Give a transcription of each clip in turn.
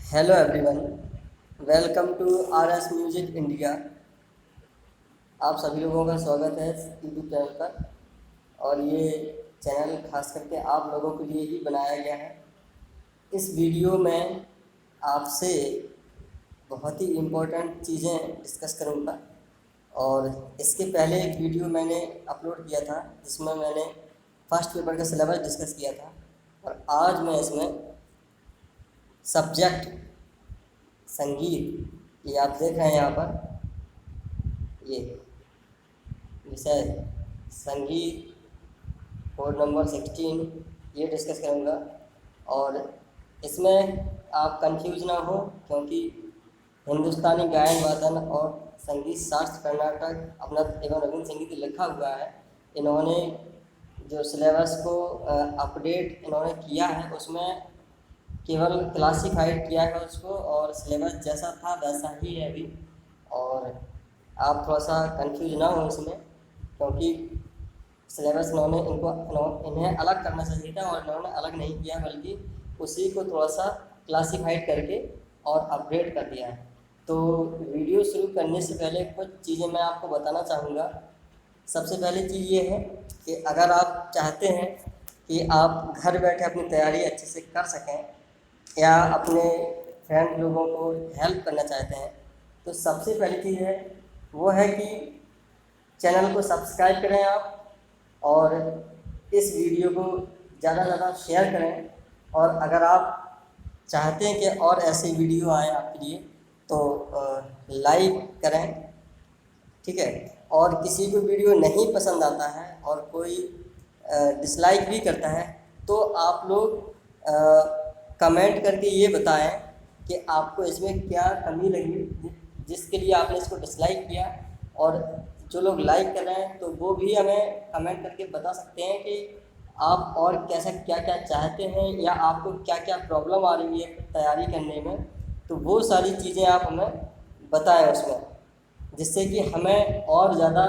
Hello everyone, welcome to R S music India. आप सभी लोगों का स्वागत है यूट्यूब चैनल पर। और ये चैनल खास करके आप लोगों के लिए ही बनाया गया है। इस वीडियो में आपसे बहुत ही इम्पोर्टेंट चीज़ें डिस्कस करूँगा। और इसके पहले एक वीडियो मैंने अपलोड किया था जिसमें मैंने फर्स्ट पेपर का सिलेबस डिस्कस किया था। और आज मैं इसमें सब्जेक्ट संगीत, ये आप देख रहे हैं यहाँ पर, ये विषय संगीत कोड नंबर 16 ये डिस्कस करूँगा। और इसमें आप कंफ्यूज ना हो, क्योंकि हिंदुस्तानी गायन वादन और संगीत शास्त्र कर्नाटक अपना एवं रविंद्र संगीत लिखा हुआ है। इन्होंने जो सिलेबस को अपडेट इन्होंने किया है उसमें केवल क्लासिफाइड किया है उसको, और सिलेबस जैसा था वैसा ही है अभी। और आप थोड़ा सा कंफ्यूज ना हो इसमें, क्योंकि सिलेबस इन्हें अलग करना चाहिए था और इन्होंने अलग नहीं किया, बल्कि उसी को थोड़ा सा क्लासिफाइड करके और अपग्रेड कर दिया है। तो वीडियो शुरू करने से पहले कुछ चीज़ें मैं आपको बताना चाहूँगा। सबसे पहली चीज़ ये है कि अगर आप चाहते हैं कि आप घर बैठे अपनी तैयारी अच्छे से कर सकें या अपने फ्रेंड लोगों को हेल्प करना चाहते हैं, तो सबसे पहली चीज़ है वो है कि चैनल को सब्सक्राइब करें आप, और इस वीडियो को ज़्यादा से ज़्यादा शेयर करें। और अगर आप चाहते हैं कि और ऐसे वीडियो आए आपके लिए तो लाइक करें, ठीक है। और किसी को वीडियो नहीं पसंद आता है और कोई डिसलाइक भी करता है, तो आप लोग कमेंट करके ये बताएं कि आपको इसमें क्या कमी लगी जिसके लिए आपने इसको डिसलाइक किया। और जो लोग लाइक कर रहे हैं तो वो भी हमें कमेंट करके बता सकते हैं कि आप और कैसा क्या क्या चाहते हैं या आपको क्या क्या प्रॉब्लम आ रही है तैयारी करने में। तो वो सारी चीज़ें आप हमें बताएं उसमें, जिससे कि हमें और ज़्यादा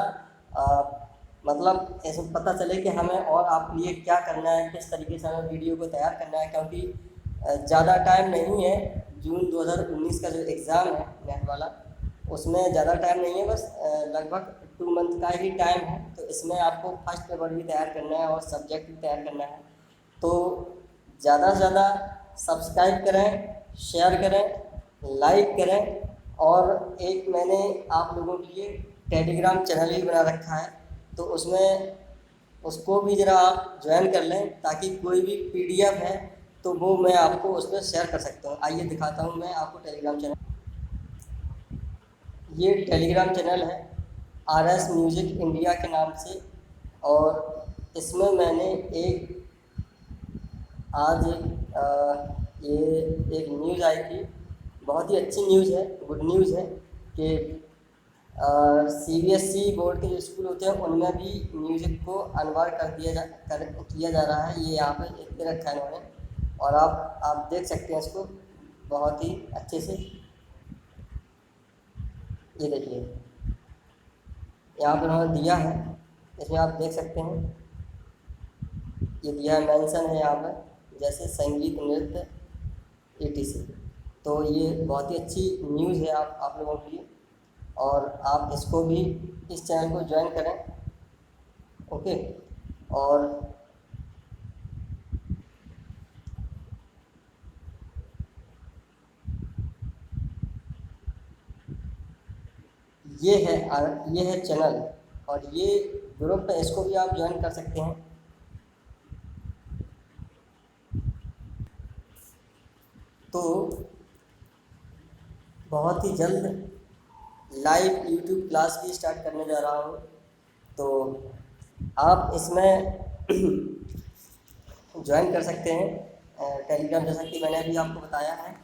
मतलब ऐसे पता चले कि हमें और आपके लिए क्या करना है, किस तरीके से हमें वीडियो को तैयार करना है। क्योंकि ज़्यादा टाइम नहीं है, जून 2019 का जो एग्ज़ाम है नेट वाला, उसमें ज़्यादा टाइम नहीं है, बस लगभग 2 मंथ का ही टाइम है। तो इसमें आपको फर्स्ट पेपर भी तैयार करना है और सब्जेक्ट भी तैयार करना है। तो ज़्यादा से ज़्यादा सब्सक्राइब करें, शेयर करें, लाइक करें। और एक मैंने आप लोगों के लिए टेलीग्राम चैनल भी बना रखा है, तो उसमें उसको भी ज़रा आप ज्वाइन कर लें, ताकि कोई भी पीडीएफ है तो वो मैं आपको उस पर शेयर कर सकता हूँ। आइए दिखाता हूँ मैं आपको टेलीग्राम चैनल। ये टेलीग्राम चैनल है आर एस म्यूज़िक इंडिया के नाम से। और इसमें मैंने आज ये एक न्यूज़ आई थी, बहुत ही अच्छी न्यूज़ है, गुड न्यूज़ है कि सीबीएसई बोर्ड के जो स्कूल होते हैं उनमें भी म्यूज़िक को अनिवार्य किया जा रहा है। ये यहाँ पे लिख के रखा है इन्होंने, और आप देख सकते हैं इसको बहुत ही अच्छे से। ये देखिए यहाँ पर उन्होंने दिया है, इसमें आप देख सकते हैं, ये दिया है, मेंशन है यहाँ पर, जैसे संगीत, नृत्य, etc। तो ये बहुत ही अच्छी न्यूज़ है आप लोगों के लिए, और आप इसको भी, इस चैनल को ज्वाइन करें, ओके। और ये है चैनल, और ये ग्रुप है, इसको भी आप ज्वाइन कर सकते हैं। तो बहुत ही जल्द लाइव यूट्यूब क्लास भी स्टार्ट करने जा रहा हूँ, तो आप इसमें ज्वाइन कर सकते हैं। टेलीग्राम, जैसा कि मैंने अभी आपको बताया है,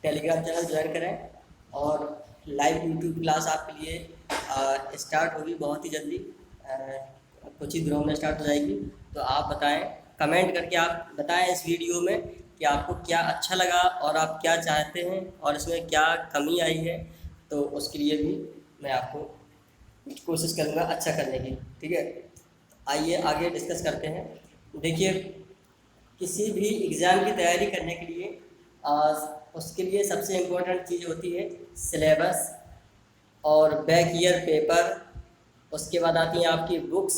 टेलीग्राम चैनल ज्वाइन करें। और लाइव यूट्यूब क्लास आपके लिए स्टार्ट होगी बहुत ही जल्दी, कुछ ही दिनों में स्टार्ट हो जाएगी। तो आप बताएं, कमेंट करके आप बताएं इस वीडियो में कि आपको क्या अच्छा लगा और आप क्या चाहते हैं और इसमें क्या कमी आई है। तो उसके लिए भी मैं आपको कोशिश करूँगा अच्छा करने की, ठीक है। आइए आगे डिस्कस करते हैं। देखिए, किसी भी एग्ज़ाम की तैयारी करने के लिए उसके लिए सबसे इम्पोर्टेंट चीज़ होती है सिलेबस और बैक ईयर पेपर। उसके बाद आती हैं आपकी बुक्स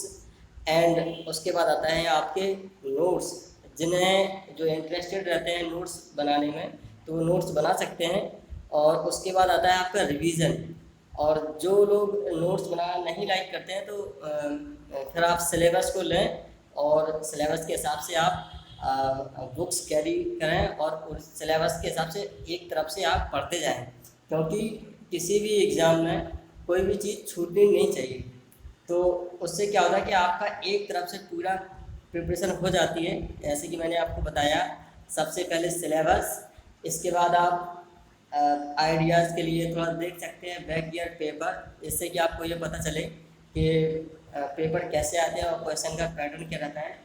एंड उसके बाद आता है आपके नोट्स। जिन्हें जो इंटरेस्टेड रहते हैं नोट्स बनाने में तो वो नोट्स बना सकते हैं। और उसके बाद आता है आपका रिवीजन। और जो लोग नोट्स बनाना नहीं लाइक करते हैं तो फिर आप सिलेबस को लें और सिलेबस के हिसाब से आप बुक्स कैरी करें और उस सिलेबस के हिसाब से एक तरफ से आप पढ़ते जाएं, क्योंकि किसी भी एग्ज़ाम में कोई भी चीज़ छूटनी नहीं चाहिए। तो उससे क्या होता है कि आपका एक तरफ से पूरा प्रिपरेशन हो जाती है। जैसे कि मैंने आपको बताया, सबसे पहले सिलेबस, इसके बाद आप आइडियाज़ के लिए थोड़ा देख सकते हैं बैक ईयर पेपर, इससे कि आपको ये पता चले कि पेपर कैसे आते हैं और क्वेश्चन का पैटर्न क्या रहता है।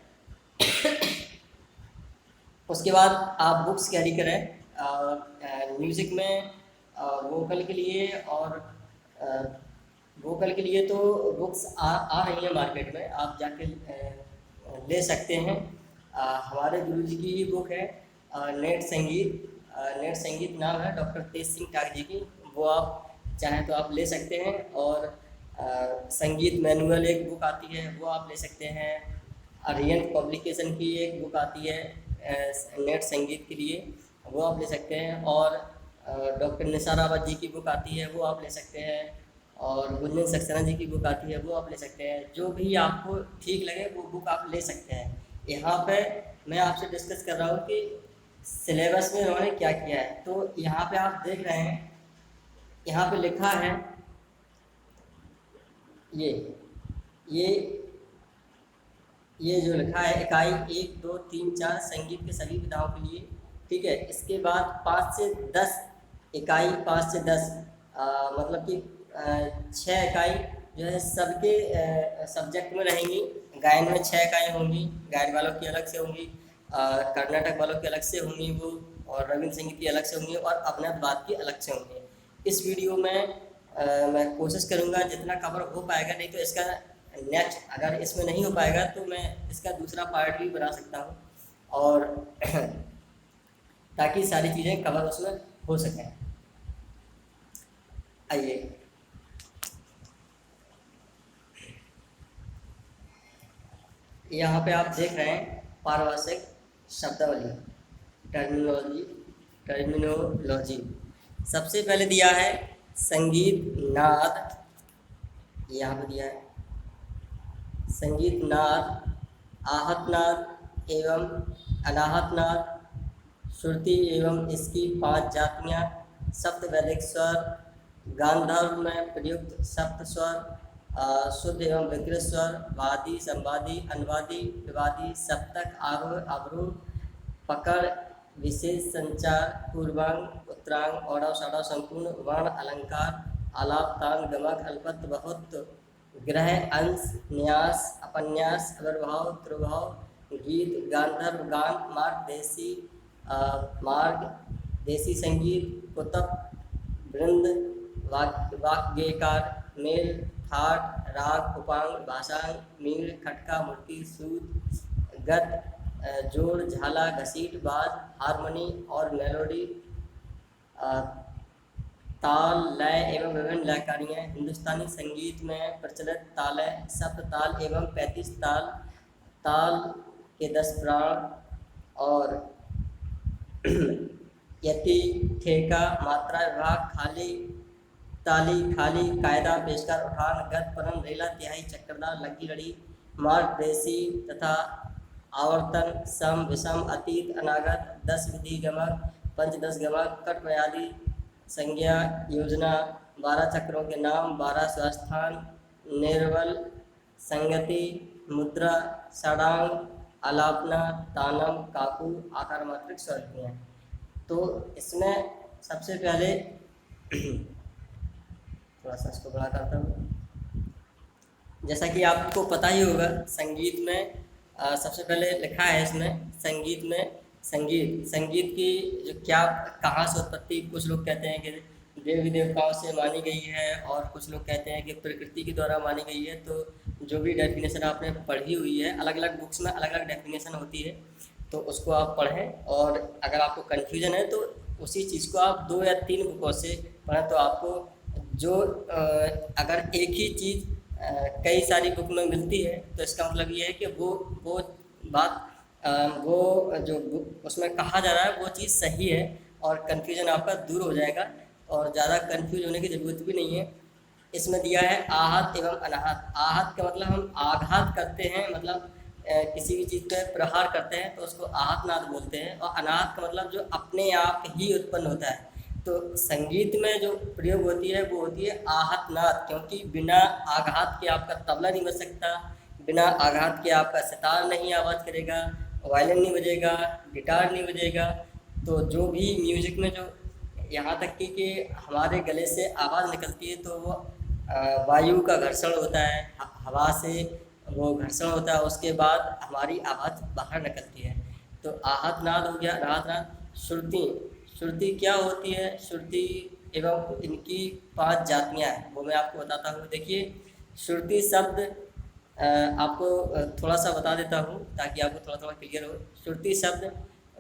उसके बाद आप बुक्स कैरी करें म्यूज़िक में वोकल के लिए। और वोकल के लिए तो बुक्स आ रही हैं मार्केट में, आप जाके ले सकते हैं। हमारे गुरुजी की ही बुक है नेट संगीत। नेट संगीत नाम है डॉक्टर तेज सिंह टाक जी की, वो आप चाहें तो आप ले सकते हैं। और संगीत मैनुअल एक बुक आती है वो आप ले सकते हैं। आर्यन पब्लिकेशन की एक बुक आती है नेट संगीत के लिए, वो आप ले सकते हैं। और डॉक्टर निसार अहमद जी की बुक आती है वो आप ले सकते हैं। और गुंजन सक्सेना जी की बुक आती है वो आप ले सकते हैं। जो भी आपको ठीक लगे वो बुक आप ले सकते हैं। यहाँ पे मैं आपसे डिस्कस कर रहा हूँ कि सिलेबस में उन्होंने क्या किया है। तो यहाँ पे आप देख रहे हैं, यहाँ पे लिखा है ये ये जो लिखा है इकाई 1, 2, 3, 4 संगीत के सभी विधाओं के लिए, ठीक है। इसके बाद 5 से 10 इकाई, 5 से 10 मतलब कि 6 इकाई जो है सबके सब्जेक्ट में रहेंगी। गायन में 6 इकाई होंगी, गायन वालों की अलग से होंगी, कर्नाटक वालों की अलग से होंगी वो, और रविंद्र संगीत की अलग से होंगी, और अवनतवाद की अलग से होंगी। इस वीडियो में मैं कोशिश करूँगा जितना कवर हो पाएगा, नहीं तो इसका नेक्स्ट अगर इसमें नहीं हो पाएगा तो मैं इसका दूसरा पार्ट भी बना सकता हूँ, और ताकि सारी चीज़ें कवर उसमें हो सकें। आइए, यहाँ पे आप देख रहे हैं पारिभाषिक शब्दावली, टर्मिनोलॉजी। सबसे पहले दिया है संगीत नाद, यहाँ पे दिया है संगीत नाद, आहत नाद एवं अनाहत नाद, श्रुति एवं इसकी 5 जातियाँ, सप्तवैदिक स्वर, गांधार में प्रयुक्त सप्त स्वर, शुद्ध एवं विकृत स्वर, वादी, संवादी, अनुवादी, विवादी, सप्तक, आरोह, अवरोह, पकड़, विशेष संचार, पूर्वांग, उत्तरांग, औढ़व, सढ़व, संपूर्ण, वर्ण, अलंकार, आलाप, तान, गमक, अल्पत्व, बहुत्व, ग्रह, अंश, न्यास, अपन्यास, अविर्भाव, त्रिभाव, गीत, गांधर्व, गान, मार्ग, देसी संगीत, कुतप, वृंद, वाग्गेयकार, मेल, ठाट, राग, उपांग, भाषांग, मील, खटका, मुट्ठी, सूत, गत, जोड़, झाला, घसीट, बाज, हारमोनी और मेलोडी, ताल, लय एवं विभिन्न लयकारियाँ। हिंदुस्तानी संगीत में प्रचलित तालय सप्त ताल एवं 35 ताल, ताल के 10 प्राण, और यति, ठेका, मात्रा, विभाग, खाली, ताली, खाली, कायदा, पेशकार, उठान, गत, परम, रेला, तिहाई, चक्रदार, लगी लड़ी, मार्ग, देसी तथा आवर्तन, सम, विषम, अतीत, अनागत, 10 विधि गमक, पंचदश गमक, कट, व्याधि, संज्ञा, योजना, 12 चक्रों के नाम, 12 स्वस्थान, निर्बल, संगति, मुद्रा, षडांग, आलापना, तानम, काकू, आकार मात्रिक स्वरलिपियाँ। तो इसमें सबसे पहले थोड़ा सा इसको बड़ा करता हूँ। जैसा कि आपको पता ही होगा, संगीत में सबसे पहले लिखा है इसमें संगीत में संगीत की जो क्या कहाँ से उत्पत्ति, कुछ लोग कहते हैं कि देवी देवताओं से मानी गई है, और कुछ लोग कहते हैं कि प्रकृति के द्वारा मानी गई है। तो जो भी डेफिनेशन आपने पढ़ी हुई है, अलग अलग बुक्स में अलग अलग डेफिनेशन होती है। तो उसको आप पढ़ें, और अगर आपको कन्फ्यूजन है तो उसी चीज़ को आप 2 या 3 बुकों से पढ़ें, तो आपको जो अगर एक ही चीज़ कई सारी बुक में मिलती है तो इसका मतलब ये है कि वो बात वो जो बुक उसमें कहा जा रहा है वो चीज़ सही है, और कन्फ्यूजन आपका दूर हो जाएगा, और ज़्यादा कन्फ्यूज होने की ज़रूरत भी नहीं है। इसमें दिया है आहत एवं अनाहत। आहत का मतलब हम आघात करते हैं, मतलब किसी भी चीज़ पे प्रहार करते हैं तो उसको आहत नाद बोलते हैं, और अनाहत का मतलब जो अपने आप ही उत्पन्न होता है। तो संगीत में जो प्रयोग होती है वो होती है आहत नाद, क्योंकि बिना आघात के आपका तबला नहीं बज सकता, बिना आघात के आपका सितार नहीं आवाज़ करेगा, वायलिन नहीं बजेगा, गिटार नहीं बजेगा। तो जो भी म्यूज़िक में जो यहाँ तक कि हमारे गले से आवाज़ निकलती है तो वो वायु का घर्षण होता है, हवा से वो घर्षण होता है, उसके बाद हमारी आवाज़ बाहर निकलती है। तो आहत नाद हो गया, राहत नाद। श्रुति, श्रुति क्या होती है? श्रुति एवं इनकी 5 जातियाँ हैं, वो मैं आपको बताता हूँ। देखिए, श्रुति शब्द आपको थोड़ा सा बता देता हूँ ताकि आपको थोड़ा थोड़ा क्लियर हो। श्रुति शब्द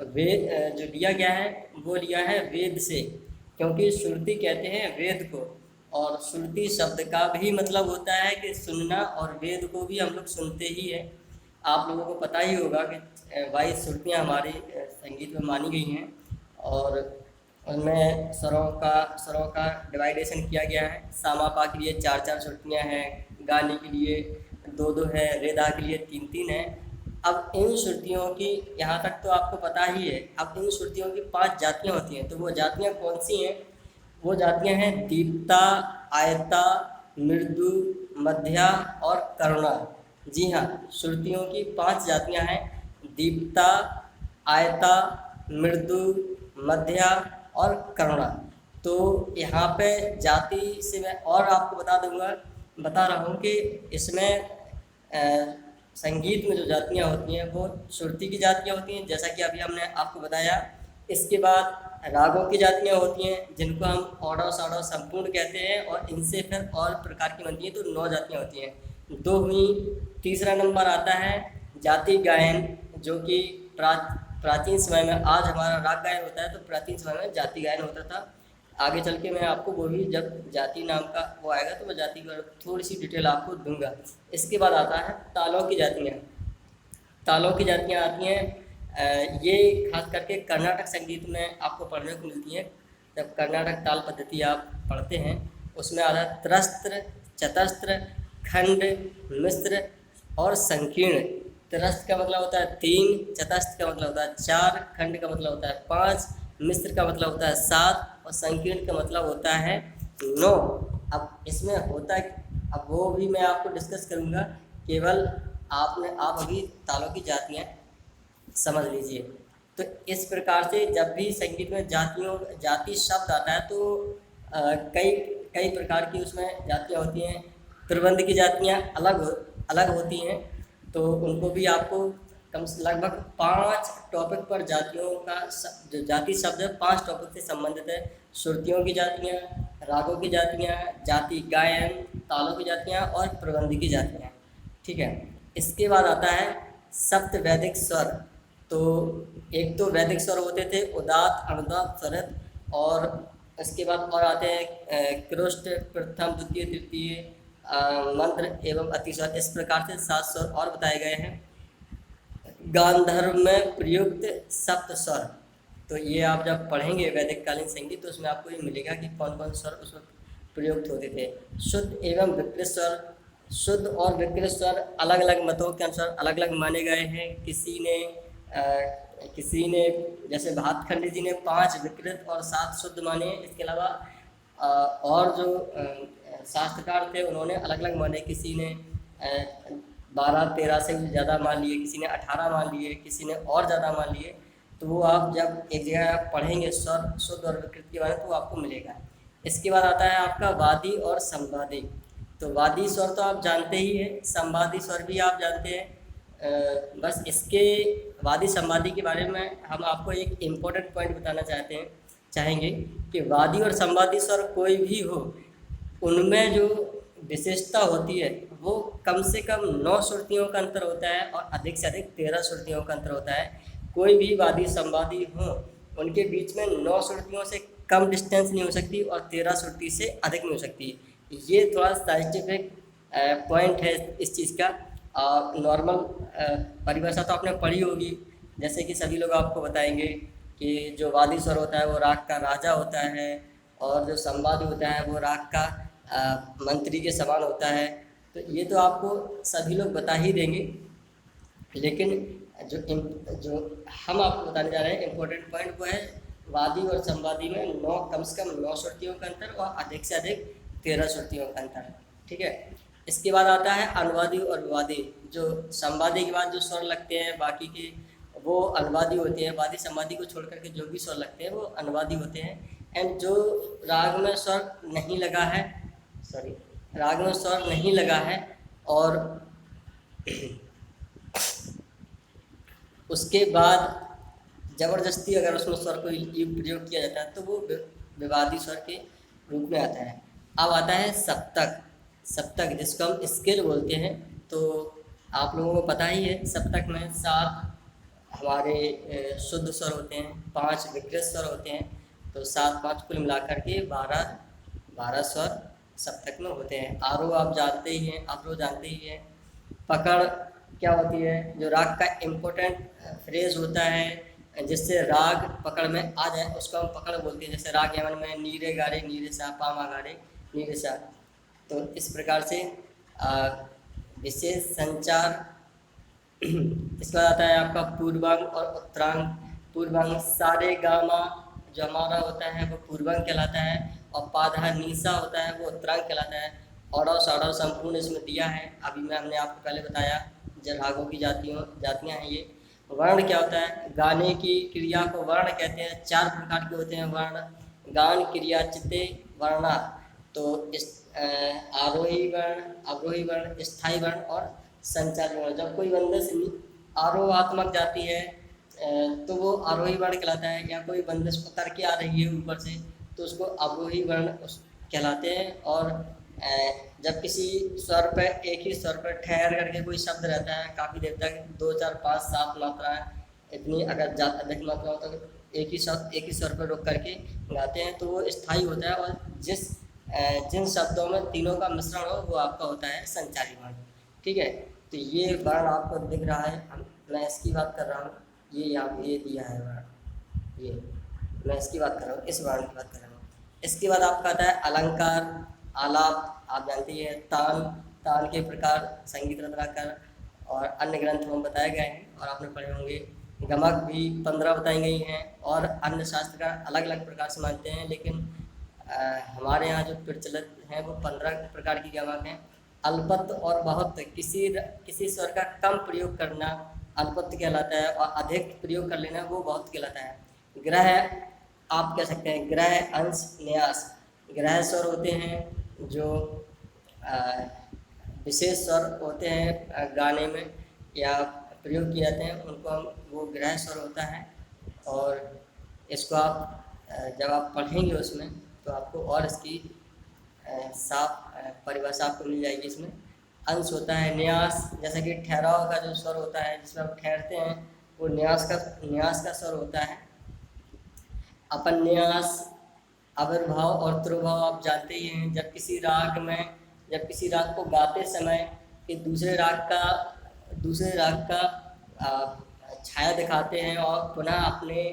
वेद जो लिया गया है वो लिया है वेद से, क्योंकि श्रुति कहते हैं वेद को, और श्रुति शब्द का भी मतलब होता है कि सुनना, और वेद को भी हम लोग सुनते ही हैं। आप लोगों को पता ही होगा कि 22 श्रुतियाँ हमारी संगीत में मानी गई हैं, और उनमें स्वरों का डिवाइडेशन किया गया है। सामापा के लिए 4-4 श्रुतियाँ हैं, गाने के लिए 2-2 है, रेदा के लिए 3-3 है। अब इन श्रुतियों की यहाँ तक तो आपको पता ही है। अब इन श्रुतियों की 5 जातियाँ होती हैं, तो वो जातियाँ कौन सी हैं? वो जातियाँ हैं दीप्ता, आयता, मृदु, मध्या और करुणा। जी हाँ, श्रुतियों की 5 जातियाँ हैं, दीप्ता, आयता, मृदु, मध्या और करुणा। तो यहाँ पे जाति से मैं और आपको बता रहा हूँ कि इसमें संगीत में जो जातियाँ होती हैं वो श्रुति की जातियाँ होती हैं, जैसा कि अभी हमने आपको बताया। इसके बाद रागों की जातियाँ होती हैं, जिनको हम औडव साडव संपूर्ण कहते हैं, और इनसे फिर और प्रकार की बनती हैं, तो 9 जातियाँ होती हैं, 2 हुई। तीसरा नंबर आता है जाति गायन, जो कि प्राचीन समय में, आज हमारा राग गायन होता है तो प्राचीन समय में जाति गायन होता था। आगे चल के मैं आपको वो भी, जब जाति नाम का वो आएगा तो मैं जाति पर थोड़ी सी डिटेल आपको दूंगा। इसके बाद आता है तालों की जातियाँ। तालों की जातियाँ आती हैं, ये खास करके कर्नाटक संगीत में आपको पढ़ने को मिलती हैं। जब कर्नाटक ताल पद्धति आप पढ़ते हैं उसमें आता है त्रस्त्र, चतस्त्र, खंड, मिश्र और संकीर्ण। त्रस्त का मतलब होता है 3, चतस्थ का मतलब होता है 4, खंड का मतलब होता है 5, मिश्र का मतलब होता है 7 और संकीर्ण का मतलब होता है 9। अब इसमें होता है, अब वो भी मैं आपको डिस्कस करूँगा, केवल आप अभी तालों की जातियाँ समझ लीजिए। तो इस प्रकार से जब भी संगीत में जाति शब्द आता है तो कई प्रकार की उसमें जातियाँ होती हैं। त्रिबंध की जातियाँ अलग होती हैं, तो उनको भी आपको लगभग 5 टॉपिक पर जातियों का जो जाति शब्द है 5 टॉपिक से संबंधित है। श्रुतियों की जातियाँ, रागों की जातियाँ, जाति गायन, तालों की जातियाँ और प्रबंध की जातियाँ। ठीक है। इसके बाद आता है सप्त वैदिक स्वर। तो एक तो वैदिक स्वर होते थे उदात्त, अनुदात्त, स्वरित, और इसके बाद और आते हैं कृष्ट, प्रथम, द्वितीय, तृतीय, मंत्र एवं अतिस्वर। इस प्रकार से 7 स्वर और बताए गए हैं। गांधर्व में प्रयुक्त सप्त स्वर, तो ये आप जब पढ़ेंगे वैदिक कालीन संगीत तो उसमें आपको ये मिलेगा कि कौन कौन स्वर उसमें प्रयुक्त होते थे। शुद्ध एवं विकृत स्वर। शुद्ध और विकृत स्वर अलग अलग मतों के अनुसार अलग अलग माने गए हैं। किसी ने जैसे भातखंडी जी ने 5 विकृत और 7 शुद्ध माने। इसके अलावा और जो शास्त्रकार थे उन्होंने अलग अलग माने। किसी ने 12-13 से भी ज़्यादा मान लिए, किसी ने 18 मान लिए, किसी ने और ज़्यादा मान लिए। तो वो आप जब एक जगह आप पढ़ेंगे स्वर शुद्ध और विकृत के बारे में तो आपको मिलेगा। इसके बाद आता है आपका वादी और संवादी। तो वादी स्वर तो आप जानते ही हैं, संवादी स्वर भी आप जानते हैं। बस इसके वादी संवादी के बारे में हम आपको एक इम्पोर्टेंट पॉइंट बताना चाहेंगे कि वादी और संवादी स्वर कोई भी हो, उनमें जो विशेषता होती है वो कम से कम 9 श्रुतियों का अंतर होता है और अधिक से अधिक 13 श्रुतियों का अंतर होता है। कोई भी वादी संवादी हो उनके बीच में 9 श्रुतियों से कम डिस्टेंस नहीं हो सकती और 13 श्रुति से अधिक नहीं हो सकती। ये थोड़ा साइंटिफिक पॉइंट है इस चीज़ का। नॉर्मल परिभाषा तो आपने पढ़ी होगी, जैसे कि सभी लोग आपको बताएंगे कि जो वादी स्वर होता है वो राग का राजा होता है, और जो संवादी होता है वो राग का मंत्री के समान होता है। तो ये तो आपको सभी लोग बता ही देंगे, लेकिन जो हम आपको बताने जा रहे हैं इम्पोर्टेंट पॉइंट वो है वादी और संवादी में कम से कम 9 श्रुतियों का अंतर और अधिक से अधिक 13 श्रुतियों का अंतर। ठीक है। इसके बाद आता है अनुवादी और विवादी। जो संवादी के बाद जो स्वर लगते हैं बाकी के वो अनुवादी होते हैं। वादी संवादी को छोड़ करके जो भी स्वर लगते हैं वो अनुवादी होते हैं। एंड जो राग में स्वर नहीं लगा है, राग में स्वर नहीं लगा है और उसके बाद ज़बरदस्ती अगर उसमें स्वर को प्रयोग किया जाता है तो वो विवादी स्वर के रूप में आता है। अब आता है सप्तक। सप्तक जिसको हम स्केल बोलते हैं। तो आप लोगों को पता ही है, सप्तक में 7 हमारे शुद्ध स्वर होते हैं, 5 विकृत स्वर होते हैं। तो 7 5 कुल मिलाकर के 12 स्वर सप्तक में होते हैं। आरोह आप जानते ही हैं, अवरोह जानते ही हैं। पकड़ क्या होती है, जो राग का इम्पोर्टेंट फ्रेज होता है जिससे राग पकड़ में आ जाए उसको हम पकड़ बोलते हैं। जैसे राग यमन में नीरे गारे नीरे सा, पामा गारे नीरे सा। तो इस प्रकार से विशेष संचार। इसके बाद आता है आपका पूर्वांग और उत्तरांग। पूर्वांग सारे गामा जो हमारा होता है वो पूर्वांग कहलाता है, और पाधा नीसा होता है वो उत्तरांग कहलाता है। औरव साड़व संपूर्ण इसमें दिया है, अभी मैं हमने आपको पहले बताया जब रागों की जातियाँ हैं ये। वर्ण क्या होता है, गाने की क्रिया को वर्ण कहते हैं। 4 प्रकार के होते हैं वर्ण, गान क्रिया चित्ते वर्णा। तो इस आरोही वर्ण, अवरोही वर्ण, स्थायी वर्ण और संचारी वर्ण। जब कोई बंदिश आरोहात्मक जाती है तो वो आरोही वर्ण कहलाता है, या कोई बंदिश उतर के आ रही है ऊपर से तो उसको अवरोही वर्ण कहलाते हैं। और जब किसी स्वर पर एक ही स्वर पर ठहर करके कोई शब्द रहता है काफ़ी देर तक, 2 4 5 7 मात्राएँ इतनी अगर अधिक मात्रा हो तो एक ही स्वर पर रुक करके गाते हैं तो वो स्थायी होता है। और जिन शब्दों में तीनों का मिश्रण हो वो आपका होता है संचारी वर्ण। ठीक है। तो ये वर्ण आपको दिख रहा है, मैं इसकी बात कर रहा हूँ। ये दिया है वर्ण, ये मैं इसकी बात कर रहा हूँ, इस वर्ण की बात कर रहा हूँ। इसके बाद आपका आता है अलंकार, आलाप आप जानते हैं, तान के प्रकार, संगीत रत्नाकर और अन्य ग्रंथ में बताए गए हैं और आपने पढ़े होंगे। गमक भी 15 बताई गई हैं और अन्य शास्त्रकार अलग अलग प्रकार से मानते हैं, लेकिन हमारे यहाँ जो प्रचलित हैं वो 15 प्रकार की गमक हैं। अल्पत्त और बहुत, किसी स्वर का कम प्रयोग करना अल्पत्त कहलाता है और अधिक प्रयोग कर लेना वो बहुत कहलाता है। ग्रह आप कह सकते हैं, ग्रह अंश न्यास। ग्रह स्वर होते हैं जो विशेष स्वर होते हैं गाने में या प्रयोग किए जाते हैं, उनको हम वो ग्रह स्वर होता है। और इसको आप जब आप पढ़ेंगे उसमें तो आपको और इसकी साफ परिभाषा आपको मिल जाएगी। इसमें अंश होता है न्यास, जैसा कि ठहराव का जो स्वर होता है जिसमें हम ठहरते हैं वो न्यास का स्वर होता है। अपन्यास, आविर्भाव और त्रुभाव आप जानते ही हैं। जब किसी राग को गाते समय कि दूसरे राग का छाया दिखाते हैं और पुनः अपने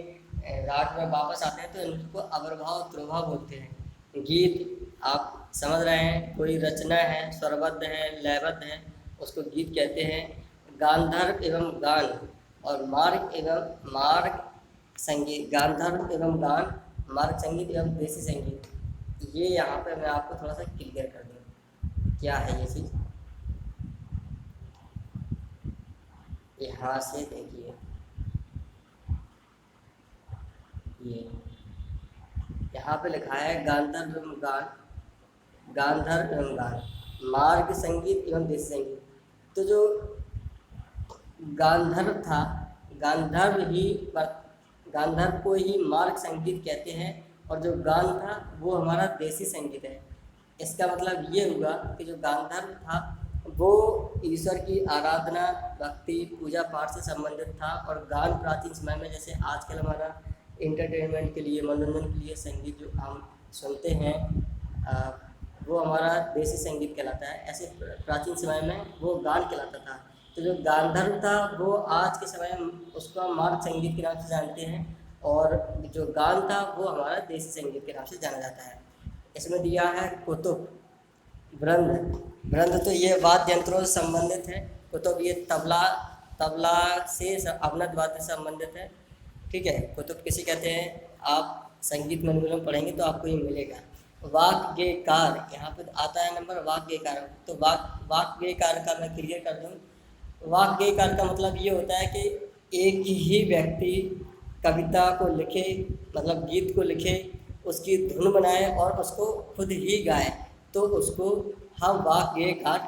राग में वापस आते हैं तो इनको आविर्भाव त्रुभाव बोलते हैं। गीत आप समझ रहे हैं, कोई रचना है, स्वरबद्ध है, लयबद्ध है, उसको गीत कहते हैं। गांधर्व एवं गान और मार्ग संगीत, गांधर्व एवं गान, मार्ग संगीत एवं देसी संगीत। ये यहाँ पे मैं आपको थोड़ा सा क्लियर कर दूँ क्या है ये चीज़। यहाँ से देखिए, ये यहाँ पे लिखा है गांधर्व एवं गान, मार्ग संगीत एवं देसी संगीत। तो जो गांधर्व था, गांधर्व को ही मार्ग संगीत कहते हैं, और जो गान था वो हमारा देसी संगीत है। इसका मतलब ये हुआ कि जो गांधर्व था वो ईश्वर की आराधना, भक्ति, पूजा पाठ से संबंधित था। और गान प्राचीन समय में, जैसे आजकल हमारा इंटरटेनमेंट के लिए, मनोरंजन के लिए संगीत जो हम सुनते हैं, आ, वो हमारा देसी संगीत कहलाता है। ऐसे प्राचीन समय में वो गान कहलाता था। तो जो गांधर्व था वो आज के समय में उसको हम मार्ग संगीत के नाम से जानते हैं, और जो गान था वो हमारा देसी संगीत के नाम से जाना जाता है। इसमें दिया है कुतुब, वृंद। वृंद तो ये वाद्य यंत्रों से संबंधित है। कुतुब ये तबला, तबला से अवनत वाद्य से संबंधित है। ठीक है, कुतुब किसे कहते हैं, आप संगीत मैनुअल में पढ़ेंगे तो आपको ये मिलेगा। वाग्गेयकार, यहाँ पे आता है नंबर वाग्गेयकार। तो वाग्गेयकार का मैं क्लियर कर दूँ। वाग्गेयकार का मतलब ये होता है कि एक ही व्यक्ति कविता को लिखे, मतलब गीत को लिखे, उसकी धुन बनाए और उसको खुद ही गाए, तो उसको हम वाग्गेयकार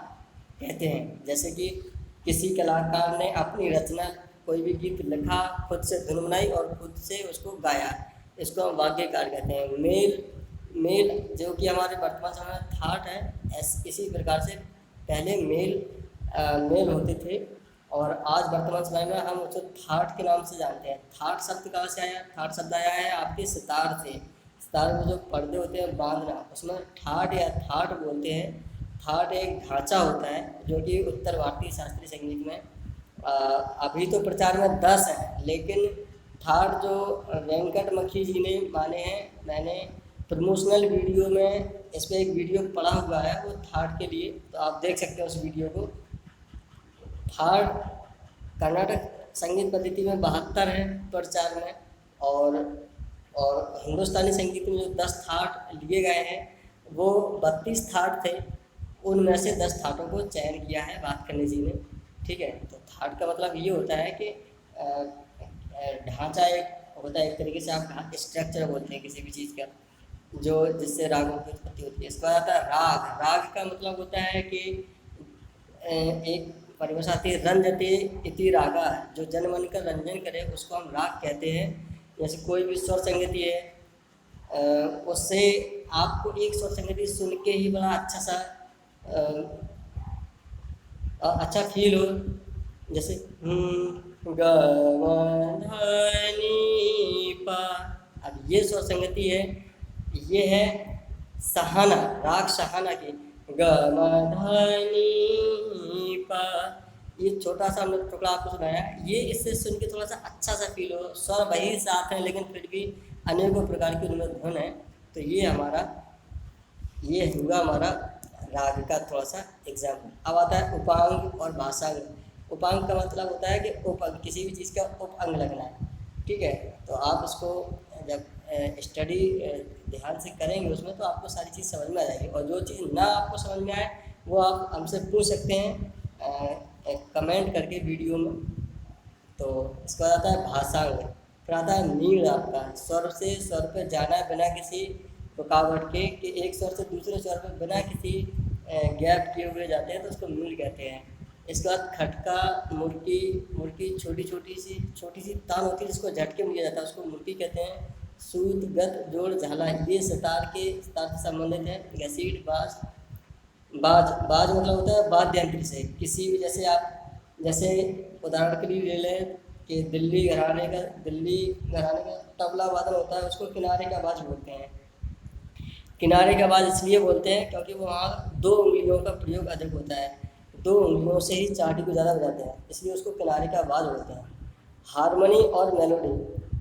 कहते हैं। जैसे कि किसी कलाकार ने अपनी रचना, कोई भी गीत लिखा, खुद से धुन बनाई और खुद से उसको गाया, इसको हम वाग्गेयकार कहते हैं। मेल, मेल जो कि हमारे वर्तमान समय में थाट है, इसी प्रकार से पहले मेल होते थे, और आज वर्तमान समय में हम उसको थाट के नाम से जानते हैं। थाट शब्द कहाँ से आया? थाट शब्द आया है आपके सितार से। सितार में जो पर्दे होते हैं बांधना, उसमें ठाट या थाट बोलते हैं। थाट एक ढांचा होता है जो कि उत्तर भारतीय शास्त्रीय संगीत में अभी तो प्रचार में 10 है, लेकिन थाट जो वेंकट मक्खी जी ने माने हैं, मैंने प्रमोशनल वीडियो में इस पर एक वीडियो पड़ा हुआ है वो थाट के लिए, तो आप देख सकते हैं उस वीडियो को। थाट कर्नाटक संगीत पद्धति में 72 है प्रचार में, और हिंदुस्तानी संगीत में जो 10 थाट लिए गए हैं वो 32 थाट थे, उनमें से 10 थाटों को चयन किया है भातखंडे जी ने। ठीक है, तो थाट का मतलब ये होता है कि ढांचा एक होता है, एक तरीके से आप स्ट्रक्चर बोलते हैं किसी भी चीज़ का, जो जिससे रागों की उत्पत्ति होती है। इसके बाद आता है राग। राग का मतलब होता है कि एक परिभाषा आती है, रंजते इति रागा, जो जन मन का रंजन करे उसको हम राग कहते हैं। जैसे कोई भी स्वर संगति है, उससे आपको एक स्वर संगति सुन के ही बड़ा अच्छा सा अच्छा फील हो। जैसे ग म ध नि पा, अब ये स्वर संगति है, ये है सहाना, राग सहाना की, ग म ध नि पा। ये छोटा सा हमने टुकड़ा आपको सुनाया, ये इससे सुन के थोड़ा सा अच्छा सा फील हो। स्वर वही साथ है लेकिन फिर भी अनेकों प्रकार की उनमें धुन है। तो ये हुआ हमारा राग का थोड़ा सा एग्जाम्पल। अब आता है उपांग और भाषांग। उपांग का मतलब होता है कि उपअंग, किसी भी चीज़ का उप अंग लगना है। ठीक है, तो आप उसको जब स्टडी ध्यान से करेंगे उसमें, तो आपको सारी चीज़ समझ में आ जाएगी। और जो चीज़ ना आपको समझ में आए वो आप हमसे पूछ सकते हैं कमेंट करके वीडियो में। तो इसका आता है भाषांग। फिर आता है नीड़, आपका स्वर से स्वर पर जाना बिना किसी रुकावट के, कि एक स्वर से दूसरे स्वर पर बिना किसी गैप किए हुए जाते हैं, तो उसको मील कहते हैं। इसके बाद खटका, मुर्की। मुर्की छोटी सी तान होती है जिसको झटके में लिया जाता है, उसको मुर्की कहते हैं। सूत, गत, जोड़, झाला, ये सितार से संबंधित है। घसीट, बाज। बाज मतलब होता है वाद्य यंत्र से, किसी भी, जैसे उदाहरण के लिए ले लें कि दिल्ली घराने का तबला वादन होता है, उसको किनारे का बाज बोलते हैं। किनारे का आवाज़ इसलिए बोलते हैं क्योंकि वहाँ 2 उंगलियों का प्रयोग अधिक होता है, 2 उंगलियों से ही चाटी को ज़्यादा बजाते हैं, इसलिए उसको किनारे का आवाज़ बोलते हैं। हारमोनी और मेलोडी।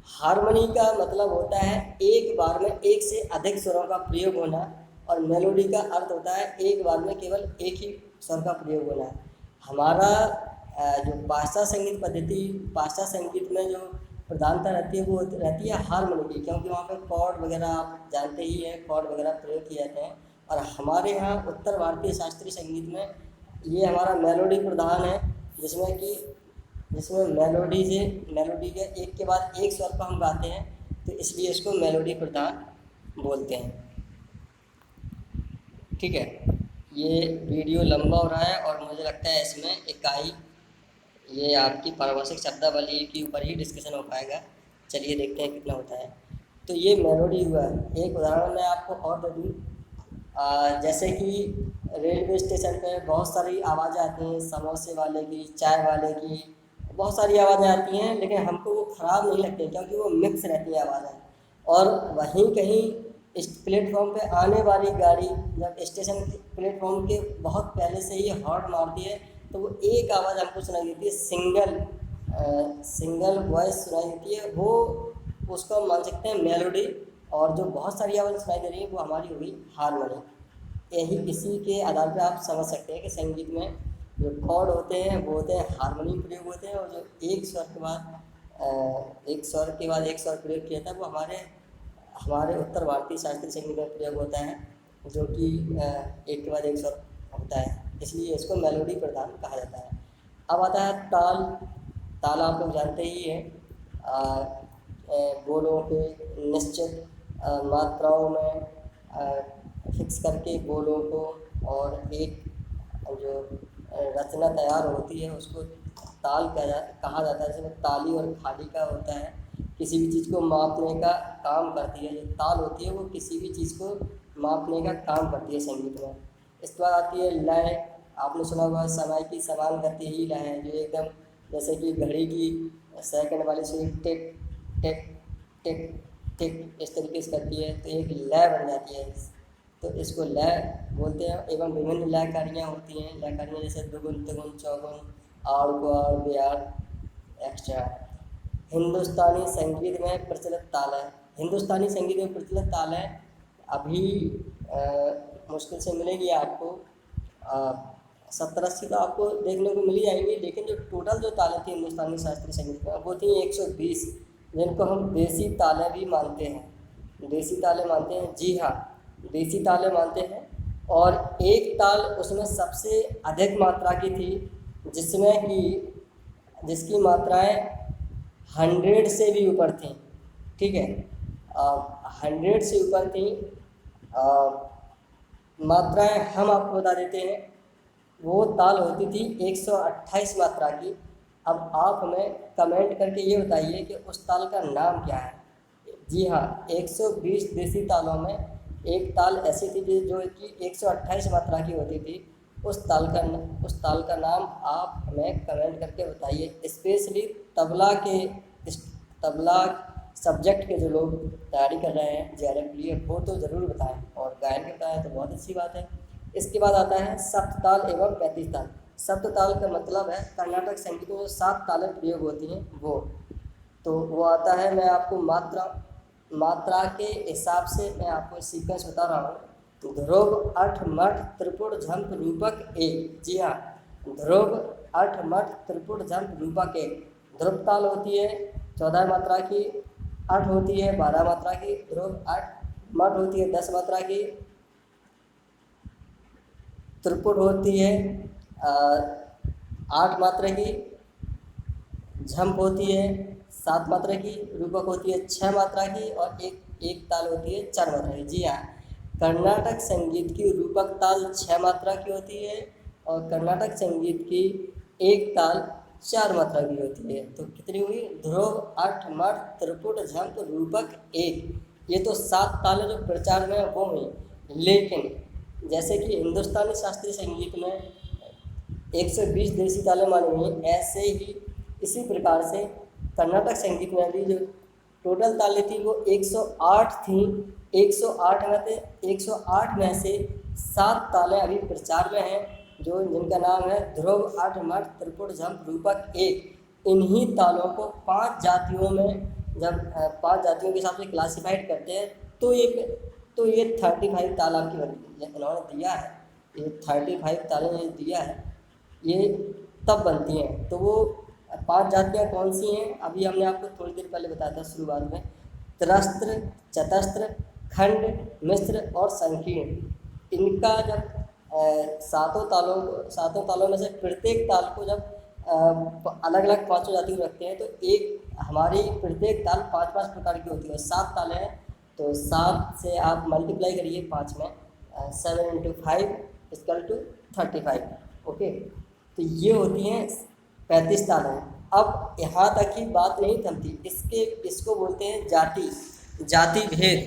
हारमोनी का मतलब होता है एक बार में एक से अधिक स्वरों का प्रयोग होना, और मेलोडी का अर्थ होता है एक बार में केवल एक ही स्वर का प्रयोग होना। हमारा जो पाश्चात्य संगीत में जो प्रधानता रहती है वो रहती है हारमोनी की, क्योंकि वहाँ पे कॉर्ड वगैरह आप जानते ही हैं, कॉर्ड वगैरह प्रयोग किए जाते हैं। और हमारे यहाँ उत्तर भारतीय शास्त्रीय संगीत में ये हमारा मेलोडी प्रधान है, जिसमें मेलोडी के एक के बाद एक स्वर को हम गाते हैं, तो इसलिए इसको मेलोडी प्रधान बोलते हैं। ठीक है, ये वीडियो लंबा हो रहा है और मुझे लगता है इसमें इकाई ये आपकी पारिभाषिक शब्दावली के ऊपर ही डिस्कशन हो पाएगा। चलिए देखते हैं कितना होता है। तो ये मेलोडी हुआ। एक उदाहरण मैं आपको और दे दूँ, जैसे कि रेलवे स्टेशन पे बहुत सारी आवाज़ें आती हैं, समोसे वाले की, चाय वाले की, बहुत सारी आवाज़ें आती हैं, लेकिन हमको वो ख़राब नहीं लगती क्योंकि वो मिक्स रहती हैं आवाज़ें। और वहीं कहीं इस प्लेटफॉर्म पे आने वाली गाड़ी जब स्टेशन के प्लेटफॉर्म के बहुत पहले से ही हॉर्न मारती है तो वो एक आवाज़ हमको सुनाई देती है, सिंगल वॉइस सुनाई देती है, वो उसको हम मान सकते हैं मेलोडी। और जो बहुत सारी आवाज़ें सुनाई दे रही है वो हमारी हुई हारमोनी। यही इसी के आधार पे आप समझ सकते हैं कि संगीत में जो कॉर्ड होते हैं वो होते हैं हारमोनियम प्रयोग होते हैं, और जो एक स्वर के बाद एक स्वर प्रयोग किया था वो हमारे उत्तर भारतीय शास्त्रीय संगीत में प्रयोग होता है, जो कि एक के बाद एक स्वर होता है, इसलिए इसको मेलोडी प्रधान कहा जाता है। अब आता है ताल। ताल आप लोग जानते ही हैं, बोलों के निश्चित मात्राओं में फिक्स करके बोलों को, और एक जो रचना तैयार होती है उसको ताल कहा जाता है, जिसमें ताली और खाली का होता है। किसी भी चीज़ को मापने का काम करती है, जो ताल होती है वो किसी भी चीज़ को मापने का काम करती है संगीत में। इसके बाद आती है लय। आपने सुना होगा समय की समान गति ही लय है, जो एकदम जैसे कि घड़ी की सेकंड वाली सुई टिक टिक टिक टिक इस तरीके से करती है तो एक लय बन जाती है, तो इसको लय बोलते हैं। एवं विभिन्न लयकारियाँ होती हैं, लयकारियाँ जैसे दुगुन तिगुन चौगुन, आड़ गुआड़ बेआड़ एक्स्ट्रा। हिंदुस्तानी संगीत में प्रचलित ताल है। हिंदुस्तानी संगीत में प्रचलित ताल है, अभी मुश्किल से मिलेगी आपको 70-80 तो आपको देखने को मिल ही जाएंगी, लेकिन जो टोटल जो तालें थी हिंदुस्तानी शास्त्रीय संगीत में वो थी 120, जिनको हम देसी तालें भी मानते हैं। देसी तालें मानते हैं, जी हाँ, देसी तालें मानते हैं। और एक ताल उसमें सबसे अधिक मात्रा की थी, जिसकी मात्राएं 100 से भी ऊपर थी, ठीक है, 100 से ऊपर थी मात्राएं। हम आपको बता देते हैं, वो ताल होती थी 128 मात्रा की। अब आप हमें कमेंट करके ये बताइए कि उस ताल का नाम क्या है। जी हाँ, 120 देसी तालों में एक ताल ऐसी थी जो कि 128 मात्रा की होती थी। उस ताल का नाम आप हमें कमेंट करके बताइए। स्पेशली तबला सब्जेक्ट के जो लोग तैयारी कर रहे हैं JRF के लिए, वो तो ज़रूर बताएं, और गायन के बताएं तो बहुत अच्छी बात है। इसके बाद आता है सप्तताल एवं 35 ताल। सप्तताल का मतलब है कर्नाटक संगीत में जो 7 तालें प्रयोग होती हैं वो, तो वो आता है। मैं आपको मात्रा के हिसाब से मैं आपको सीक्वेंस बता रहा हूँ। ध्रुव, अठ, मठ, त्रिपुट, झंप, रूपक, एक। जी हाँ, ध्रुव, अठ, मठ, त्रिपुट, झंप, रूपक, एक। ध्रुव ताल होती है 14 मात्रा की, अठ होती है 12 मात्रा की, ध्रुव 8, मठ होती है 10 मात्रा की, त्रिपुट होती है 8 मात्रा की, झंप होती है 7 मात्रा की, रूपक होती है 6 मात्रा की, और एक ताल होती है 4 मात्रा की। जी हाँ, कर्नाटक संगीत की रूपक ताल 6 मात्रा की होती है, और कर्नाटक संगीत की एक ताल 4 मात्रा की होती है। तो कितनी हुई? ध्रुव, अठ, मठ, त्रिपुट, झंप, रूपक, एक। ये तो 7 तालें जो प्रचार में वो हुई। लेकिन जैसे कि हिंदुस्तानी शास्त्रीय संगीत में 120 देसी तालें मानी हुई, ऐसे ही इसी प्रकार से कर्नाटक संगीत में भी जो टोटल तालें थी वो 108 थी। 108 में से 7 तालें अभी प्रचार में हैं, जिनका नाम है ध्रुव, अठ, मठ, त्रिपुट, झंप, रूपक, एक। इन्हीं तालों को 5 जातियों में, जब 5 जातियों के हिसाब से क्लासिफाइड करते हैं तो ये 35 ताल आपकी इन्होंने दिया है। ये 35 तालें ये दिया है, ये तब बनती हैं। तो वो 5 जातियाँ कौन सी हैं? अभी हमने आपको थोड़ी देर पहले बताया था शुरुआत में। त्रस्त्र, चतस्त्र, खंड, मिश्र और संकीर्ण। इनका जब सातों तालों में से प्रत्येक ताल को जब अलग अलग 5 जाति को रखते हैं तो एक हमारी प्रत्येक ताल 5-5 प्रकार की होती है। 7 तालें हैं तो 7 से आप मल्टीप्लाई करिए 5 में, 7 × 5 = 35। ओके, तो ये होती हैं 35 तालें। अब यहाँ तक ही बात नहीं थमती, इसको बोलते हैं जाति भेद।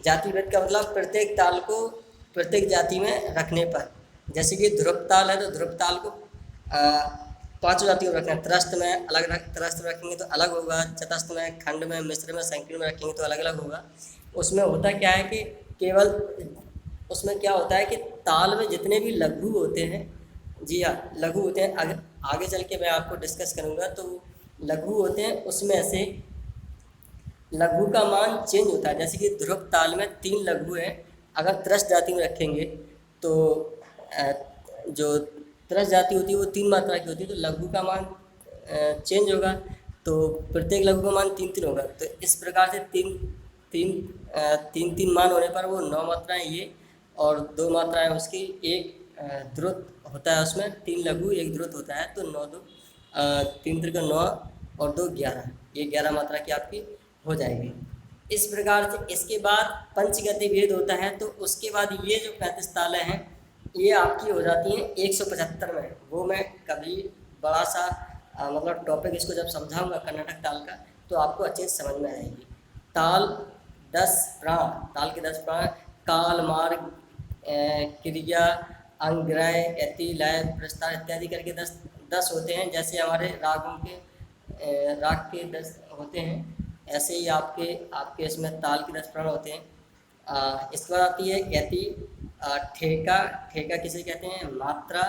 जाति भेद का मतलब प्रत्येक ताल को प्रत्येक जाति में रखने पर। जैसे कि ध्रुव ताल है तो ध्रुव ताल को पांचों जातियों में रखना है। त्रस्त में अलग त्रस्त में रखेंगे तो अलग होगा, चतस्थ में, खंड में, मिश्र में, संकीर्ण में रखेंगे तो अलग अलग होगा। उसमें होता क्या है कि केवल उसमें क्या होता है कि ताल में जितने भी लघु होते हैं, जी हाँ लघु होते हैं, आगे चल के मैं आपको डिस्कस करूँगा। तो लघु होते हैं उसमें से लघु का मान चेंज होता है। जैसे कि ध्रुव ताल में 3 लघु हैं, अगर त्रस्त जाति में रखेंगे तो जो त्रस्त जाति होती है वो 3 मात्रा की होती है, तो लघु का मान चेंज होगा, तो प्रत्येक लघु का मान 3 3 होगा। तो इस प्रकार से तीन तीन मान होने पर वो 9 मात्राएं ये और 2 मात्राएं उसकी, एक द्रुत होता है उसमें, 3 लघु 1 द्रुत होता है, तो 9 2 3 3 का 9 और 2 11, ये 11 मात्रा की आपकी हो जाएगी। इस प्रकार से इसके बाद पंचगति भेद होता है, तो उसके बाद ये जो 35 तालें हैं ये आपकी हो जाती हैं 175 में। वो मैं कभी बड़ा सा मतलब टॉपिक इसको जब समझाऊंगा कर्नाटक ताल का तो आपको अच्छे से समझ में आएगी। ताल 10 प्राण, ताल के 10 प्राण काल, मार्ग, क्रिया, अंग्रय, यति, लय, प्रस्तार इत्यादि करके 10 होते हैं। जैसे हमारे रागों के राग के 10 होते हैं, ऐसे ही आपके इसमें ताल के 10 प्राण होते हैं। इसके बाद आती है यति, ठेका, ठेका किसे कहते हैं, मात्रा,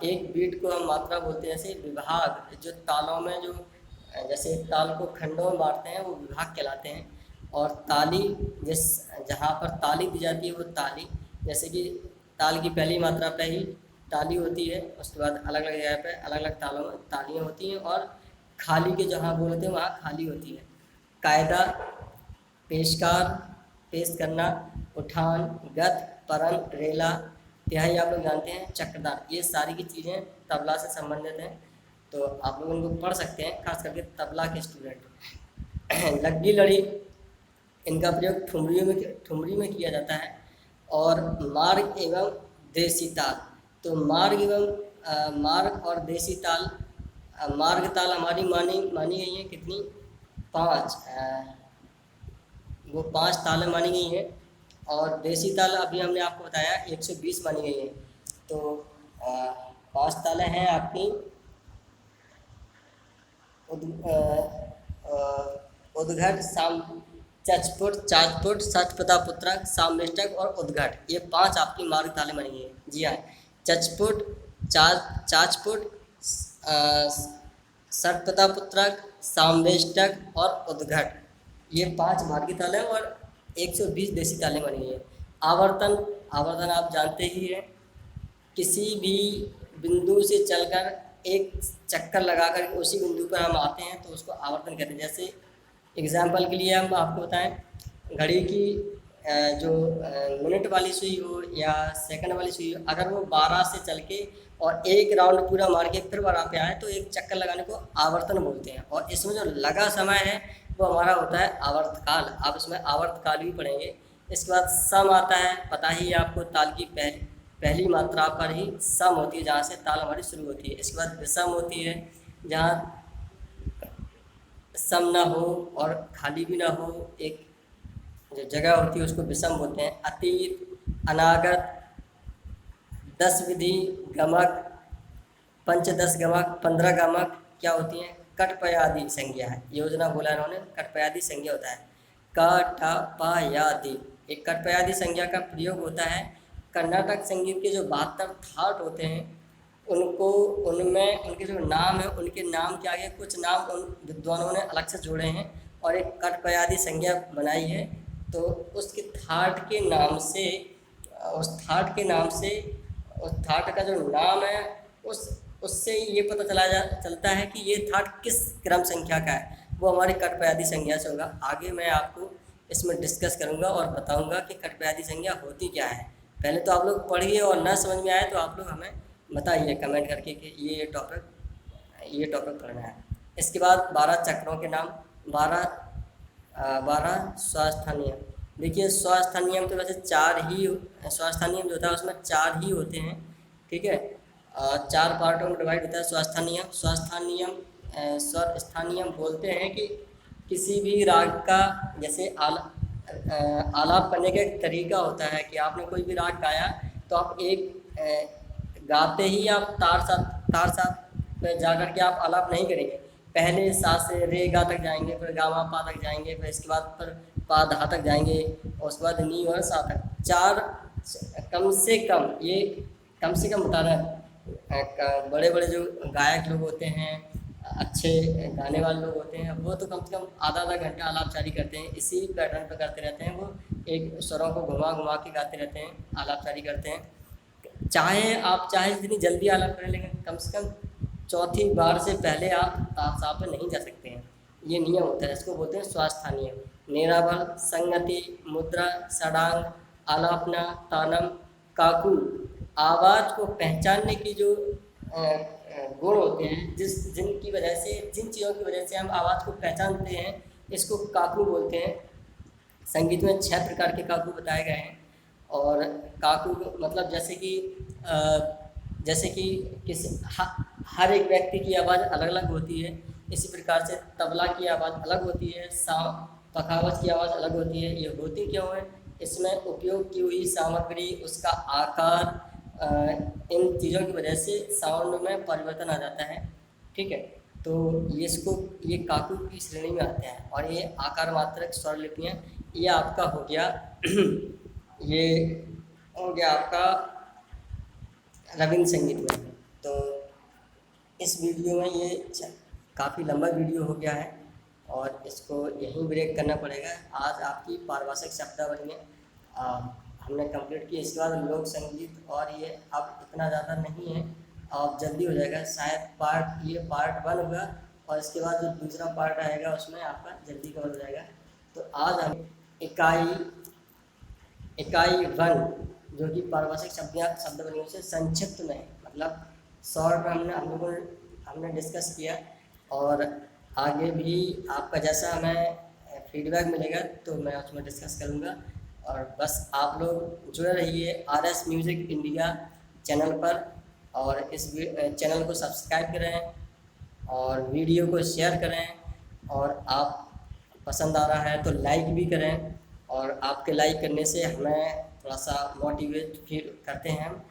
एक बीट को हम मात्रा बोलते हैं। जैसे विभाग, जो तालों में जो जैसे ताल को खंडों में बांटते हैं वो विभाग कहलाते हैं। और ताली, जहाँ पर ताली दी जाती है वो ताली, जैसे कि ताल की पहली मात्रा पे ही ताली होती है, उसके बाद अलग अलग जगह पे अलग अलग तालों में तालियाँ होती हैं, और खाली के जहाँ बोलते हैं वहाँ खाली होती है। कायदा, पेशकार, पेश करना, उठान, गत, परन, रेला, तिहाई आप लोग जानते हैं, चक्रदार, ये सारी की चीज़ें तबला से संबंधित हैं, तो आप लोग उनको पढ़ सकते हैं, खास करके तबला के स्टूडेंट। लग्गी लड़ी, इनका प्रयोग ठुमरी में किया जाता है। और मार्ग एवं देसी ताल, तो मार्ग और देसी ताल, मार्ग ताल हमारी मानी गई हैं कितनी, 5, वो 5 तालें मानी गई हैं। और देसी ताल अभी हमने आपको बताया 120 मानी गई है। तो 5 तालें हैं आपकी उद्घट, चचपुट, चाचपुट, षटपदा पुत्रक, सामवेष्टक और उद्घट, ये 5 आपकी मार्ग तालें मानी गई हैं। जी हाँ, चचपुट, चाचपुट, षटपदा पुत्रक, सामवेष्टक और उद्घट, ये 5 मार्गी तालें और 120 देसी तालें बनी है। आवर्तन आप जानते ही हैं, किसी भी बिंदु से चलकर एक चक्कर लगाकर उसी बिंदु पर हम आते हैं तो उसको आवर्तन कहते हैं। जैसे एग्जाम्पल के लिए हम आपको बताएं, घड़ी की जो मिनट वाली सुई हो या सेकंड वाली सुई हो, अगर वो 12 से चल के और एक राउंड पूरा मार के फिर 12 पे आए तो एक चक्कर लगाने को आवर्तन बोलते हैं। और इसमें जो लगा समय है वो हमारा होता है आवर्तकाल। आप इसमें आवर्तकाल भी पढ़ेंगे। इसके बाद सम आता है, पता ही है आपको, ताल की पहली मात्रा पर ही सम होती है, जहाँ से ताल हमारी शुरू होती है। इसके बाद विषम होती है, जहाँ सम ना हो और खाली भी ना हो, एक जो जगह होती है उसको विषम बोलते हैं। अतीत, अनागत, 10 विधि, गमक, पंचदश गमक, 15 गमक क्या होती हैं, कटपयादि संज्ञा है। योजना बोला इन्होंने, कटपयादि संज्ञा होता है। कटपयादि, एक कटपयादि संज्ञा का प्रयोग होता है। कर्नाटक संगीत के जो 72 थाट होते हैं उनमें उनके जो नाम है, उनके नाम के आगे कुछ नाम उन विद्वानों ने अलग से जोड़े हैं और एक कटपयादि संज्ञा बनाई है। तो उसके थाट के नाम से उस थाट का जो नाम है उससे ये पता चलता है कि ये थाट किस क्रम संख्या का है, वो हमारी कटपयादि संज्ञा से होगा। आगे मैं आपको इसमें डिस्कस करूंगा और बताऊंगा कि कटपयादि संज्ञा होती क्या है। पहले तो आप लोग पढ़िए और ना समझ में आए तो आप लोग हमें बताइए कमेंट करके कि ये टॉपिक पढ़ना है। इसके बाद 12 चक्रों के नाम, 12 स्वास्थानीय। देखिए स्वास्थानीय तो वैसे 4 ही, स्वास्थानीय जो होता है उसमें 4 ही होते हैं, ठीक है। 4 पार्टों में डिवाइड होता है स्वास्थानीय। स्वर स्थानीय बोलते हैं कि किसी भी राग का जैसे आलाप करने का एक तरीका होता है कि आपने कोई भी राग गाया तो आप एक गाते ही आप तार साथ पे जा कर के आप आलाप नहीं करेंगे। पहले सा से रे गा तक जाएंगे, फिर गा मा पा तक जाएंगे, फिर इसके बाद फिर पा धा तक जाएंगे, और उसके बाद नी और सा तक। चार कम से कम, ये कम से कम बता रहा है, बड़े बड़े जो गायक लोग होते हैं, अच्छे गाने वाले लोग होते हैं, वो तो कम से कम आधा आधा घंटा आलापचारी करते हैं, इसी पैटर्न पे करते रहते हैं। वो एक स्वरों को घुमा घुमा के गाते रहते हैं, आलापचारी करते हैं। चाहे जितनी जल्दी आलाप करें, लेकिन कम से कम चौथी बार से पहले आप ताप पे नहीं जा सकते हैं। ये नियम होता है, इसको बोलते हैं स्वास्थ्य नियम। नेरावल, संगति, मुद्रा, षडांग, आलापना, तानम, काकू। आवाज़ को पहचानने की जो गुण होते हैं, जिन चीज़ों की वजह से हम आवाज़ को पहचानते हैं, इसको काकू बोलते हैं। संगीत में 6 प्रकार के काकू बताए गए हैं। और काकू मतलब जैसे कि हर एक व्यक्ति की आवाज़ अलग अलग होती है, इसी प्रकार से तबला की आवाज़ अलग होती है, पखावज की आवाज़ अलग होती है। ये होती क्यों है? इसमें उपयोग की हुई सामग्री, उसका आकार, इन चीज़ों की वजह से साउंड में परिवर्तन आ जाता है। ठीक है, तो ये काकू की श्रेणी में आते हैं। और ये आकार मात्रक स्वर लिपियाँ, ये आपका हो गया ये हो गया आपका रविंद्र संगीत में। तो इस वीडियो में ये काफ़ी लंबा वीडियो हो गया है और इसको यहीं ब्रेक करना पड़ेगा। आज आपकी पारिभाषिक शब्दावली हमने कंप्लीट की। इसके बाद लोक संगीत, और ये अब इतना ज़्यादा नहीं है, अब जल्दी हो जाएगा। शायद ये पार्ट 1 होगा, और इसके बाद जो दूसरा पार्ट आएगा उसमें आपका जल्दी कवर हो जाएगा। तो आज हम इकाई 1, जो कि पारिभाषिक शब्दावलियों से संक्षिप्त में, मतलब शॉर्ट में हमने डिस्कस किया। और आगे भी आपका जैसा हमें फीडबैक मिलेगा तो मैं उसमें डिस्कस करूँगा। और बस आप लोग जुड़े रहिए RS म्यूज़िक इंडिया चैनल पर, और इस चैनल को सब्सक्राइब करें और वीडियो को शेयर करें, और आप पसंद आ रहा है तो लाइक भी करें। और आपके लाइक करने से हमें थोड़ा सा मोटिवेट फील करते हैं हम,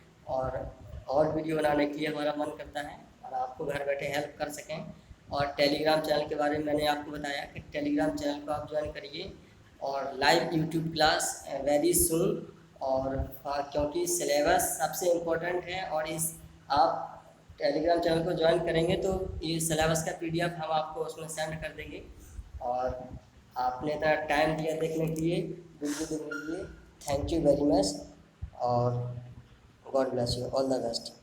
और वीडियो बनाने के लिए हमारा मन करता है, और आपको घर बैठे हेल्प कर सकें। और टेलीग्राम चैनल के बारे में मैंने आपको बताया कि टेलीग्राम चैनल को आप ज्वाइन करिए, और live YouTube class very soon. और क्योंकि सिलेबस सबसे इम्पोर्टेंट है, और आप टेलीग्राम चैनल को ज्वाइन करेंगे तो ये सिलेबस का PDF हम आपको उसमें सेंड कर देंगे। और आपने इतना टाइम दिया देखने के लिए, वीडियो देखने के लिए, थैंक यू वेरी मच, और God bless you, all the best.